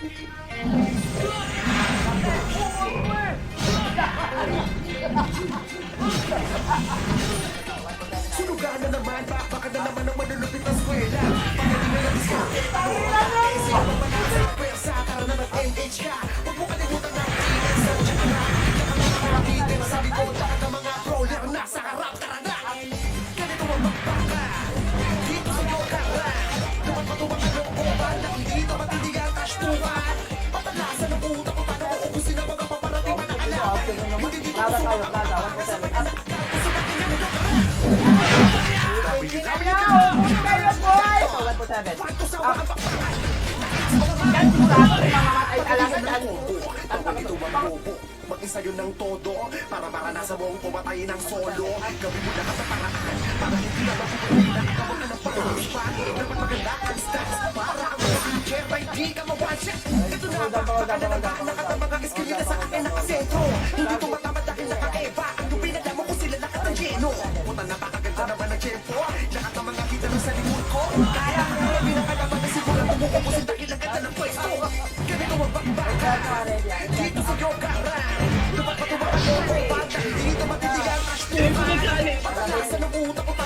Sunugan na naman, baka na naman ang manulupit na swela. Pagaling na lang sa akin, isip mo ba na sa pwersa, tara na mag-engage ka. Huwag mo kalimutan ng tingin sa tsaka. Tsaka mga kapitin sa likod, tsaka mga brawler nasa harap, tara na. Ganito ang magbaka, dito sa Yokara. Tumat matuwang ang looban, nakikita matindi ang kashtuhan. Patalasan ng utak ko, paano ko ubusin ang mga paparating na nakalaban. Hindi dito ko sumakas. Mag-isa yun ng todo para maranasan mo ang pumatay ng solo. Gawin mo na kataparaan para hindi na mabuhay na kamot na ng pag-uuspan. Dapat maganda ang stats para ang mga anker ay di ka ma-one-shot. Ito na ba? Baka na naman nakatamang ang skill nila sa akin nakasentro. Hindi tumatamad dahil naka-eva. Ang lupin na mo kung sila nakatangeno. Puta na pakaganda naman ang tempo. Lahat ng mga kita sa likod ko. Kaya ang mga pinakalaman na siguro bumukupusin dahil ang ganda ng pwesto. Ganito ang bakbaka dito sa Yokara. Tumak ang looban dahil dito matindi ang kashtuhan. Patalasan ng utak ko.